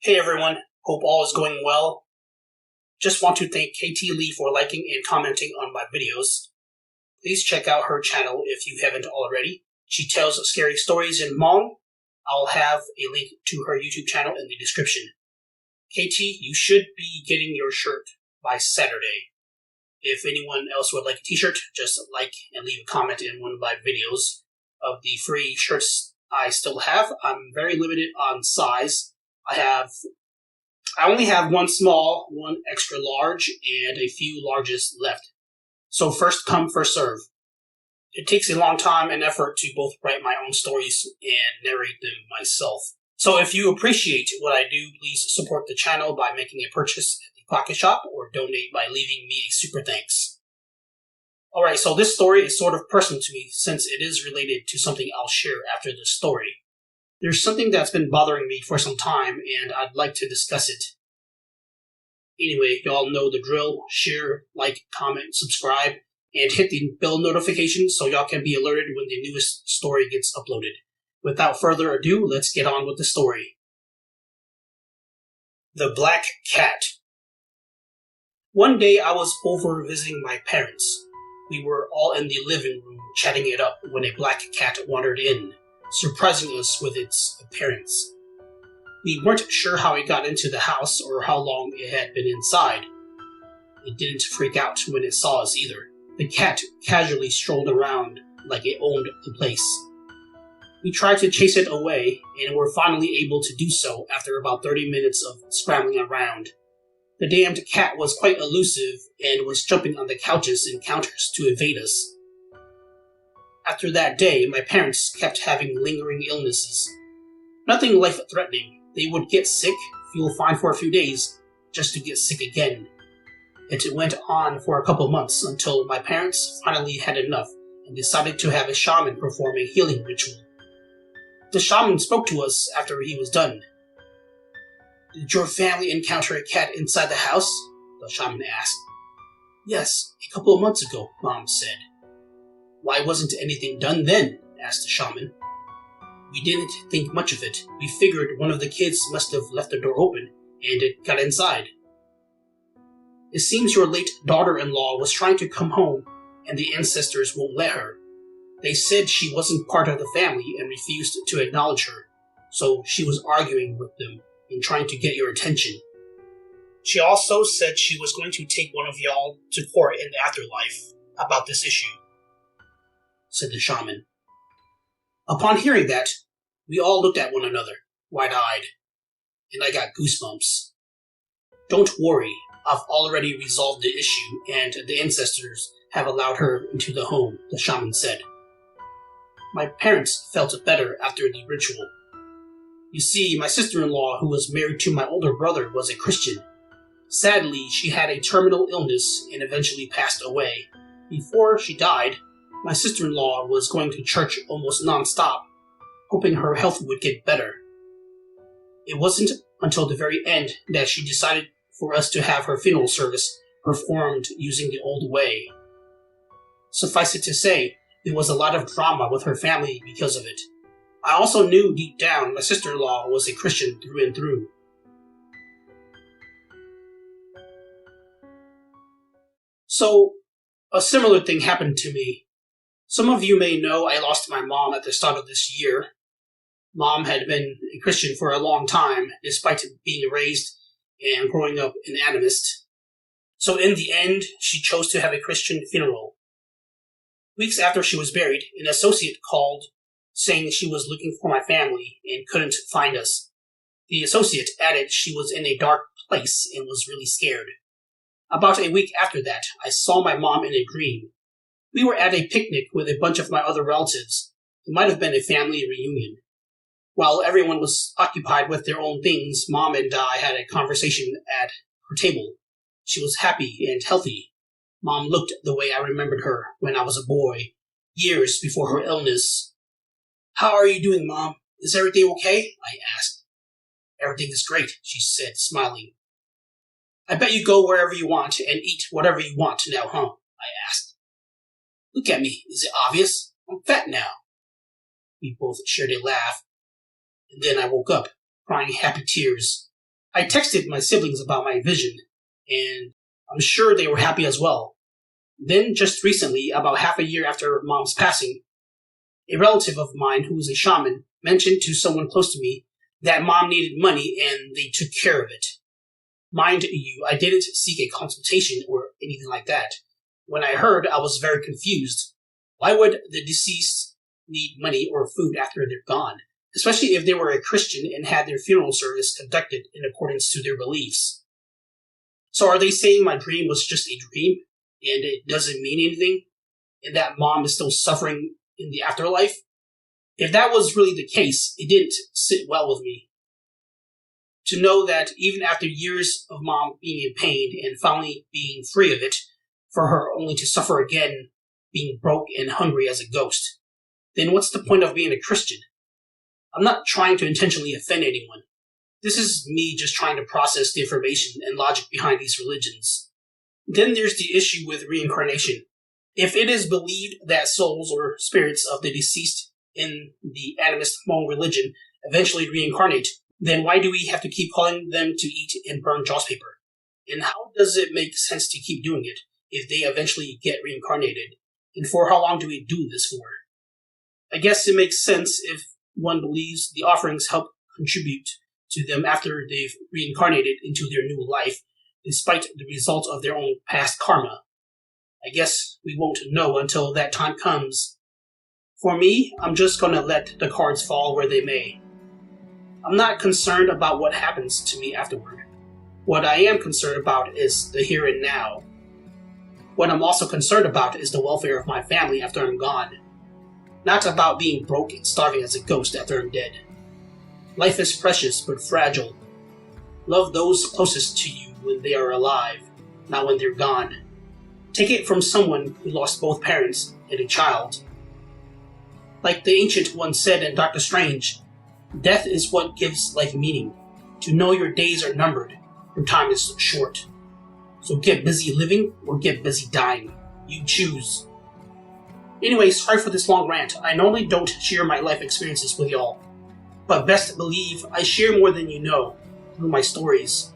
Hey everyone, hope all is going well. Just want to thank KTLee for liking and commenting on my videos. Please check out her channel if you haven't already. She tells scary stories in Hmong. I'll have a link to her YouTube channel in the description. KT, you should be getting your shirt by Saturday. If anyone else would like a t-shirt, just like and leave a comment in one of my videos. Of the free shirts I still have, I'm very limited on size. I only have one small, one extra large, and a few larges left. So first come, first serve. It takes a long time and effort to both write my own stories and narrate them myself. So if you appreciate what I do, please support the channel by making a purchase at the Pocket Shop or donate by leaving me a super thanks. Alright, so this story is sort of personal to me since it is related to something I'll share after the story. There's something that's been bothering me for some time, and I'd like to discuss it. Anyway, y'all know the drill. Share, like, comment, subscribe, and hit the bell notification so y'all can be alerted when the newest story gets uploaded. Without further ado, let's get on with the story. The Black Cat. One day I was over visiting my parents. We were all in the living room chatting it up when a black cat wandered in, surprising us with its appearance. We weren't sure how it got into the house or how long it had been inside. It didn't freak out when it saw us either. The cat casually strolled around like it owned the place. We tried to chase it away and were finally able to do so after about 30 minutes of scrambling around. The damned cat was quite elusive and was jumping on the couches and counters to evade us. After that day, my parents kept having lingering illnesses. Nothing life-threatening. They would get sick, feel fine for a few days, just to get sick again. It went on for a couple months until my parents finally had enough and decided to have a shaman perform a healing ritual. The shaman spoke to us after he was done. "Did your family encounter a cat inside the house?" the shaman asked. "Yes, a couple of months ago," Mom said. "Why wasn't anything done then?" asked the shaman. "We didn't think much of it. We figured one of the kids must have left the door open, and it got inside. It seems your late daughter-in-law was trying to come home, and the ancestors won't let her. They said she wasn't part of the family and refused to acknowledge her, so she was arguing with them and trying to get your attention. She also said she was going to take one of y'all to court in the afterlife about this issue," said the shaman. Upon hearing that, we all looked at one another, wide-eyed, and I got goosebumps. "Don't worry, I've already resolved the issue, and the ancestors have allowed her into the home," the shaman said. My parents felt better after the ritual. You see, my sister-in-law, who was married to my older brother, was a Christian. Sadly, she had a terminal illness and eventually passed away. Before she died, my sister-in-law was going to church almost non-stop, hoping her health would get better. It wasn't until the very end that she decided for us to have her funeral service performed using the old way. Suffice it to say, there was a lot of drama with her family because of it. I also knew deep down my sister-in-law was a Christian through and through. So, a similar thing happened to me. Some of you may know I lost my mom at the start of this year. Mom had been a Christian for a long time, despite being raised and growing up an animist. So in the end, she chose to have a Christian funeral. Weeks after she was buried, an associate called, saying she was looking for my family and couldn't find us. The associate added she was in a dark place and was really scared. About a week after that, I saw my mom in a dream. We were at a picnic with a bunch of my other relatives. It might have been a family reunion. While everyone was occupied with their own things, Mom and I had a conversation at her table. She was happy and healthy. Mom looked the way I remembered her when I was a boy, years before her illness. "How are you doing, Mom? Is everything okay?" I asked. "Everything is great," she said, smiling. "I bet you go wherever you want and eat whatever you want now, huh?" I asked. "Look at me. Is it obvious? I'm fat now." We both shared a laugh, and then I woke up, crying happy tears. I texted my siblings about my vision, and I'm sure they were happy as well. Then, just recently, about half a year after Mom's passing, a relative of mine who was a shaman mentioned to someone close to me that Mom needed money and they took care of it. Mind you, I didn't seek a consultation or anything like that. When I heard, I was very confused. Why would the deceased need money or food after they're gone? Especially if they were a Christian and had their funeral service conducted in accordance to their beliefs. So are they saying my dream was just a dream, and it doesn't mean anything, and that Mom is still suffering in the afterlife? If that was really the case, it didn't sit well with me. To know that even after years of Mom being in pain and finally being free of it, for her only to suffer again, being broke and hungry as a ghost, then what's the point of being a Christian? I'm not trying to intentionally offend anyone. This is me just trying to process the information and logic behind these religions. Then there's the issue with reincarnation. If it is believed that souls or spirits of the deceased in the animist Hmong religion eventually reincarnate, then why do we have to keep calling them to eat and burn joss paper? And how does it make sense to keep doing it if they eventually get reincarnated? And for how long do we do this for? I guess it makes sense if one believes the offerings help contribute to them after they've reincarnated into their new life, despite the result of their own past karma. I guess we won't know until that time comes. For me, I'm just gonna let the cards fall where they may. I'm not concerned about what happens to me afterward. What I am concerned about is the here and now. What I'm also concerned about is the welfare of my family after I'm gone. Not about being broke and starving as a ghost after I'm dead. Life is precious but fragile. Love those closest to you when they are alive, not when they're gone. Take it from someone who lost both parents and a child. Like the ancient one said in Doctor Strange, death is what gives life meaning. To know your days are numbered, your time is short. So get busy living or get busy dying. You choose. Anyway, sorry for this long rant. I normally don't share my life experiences with y'all. But best believe I share more than you know through my stories.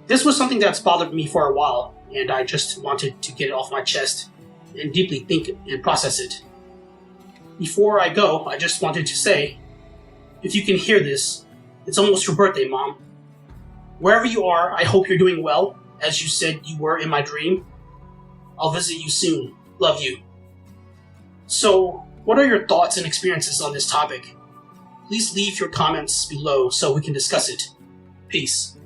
This was something that's bothered me for a while, and I just wanted to get it off my chest and deeply think and process it. Before I go, I just wanted to say, if you can hear this, it's almost your birthday, Mom. Wherever you are, I hope you're doing well, as you said you were in my dream. I'll visit you soon. Love you. So, what are your thoughts and experiences on this topic? Please leave your comments below so we can discuss it. Peace.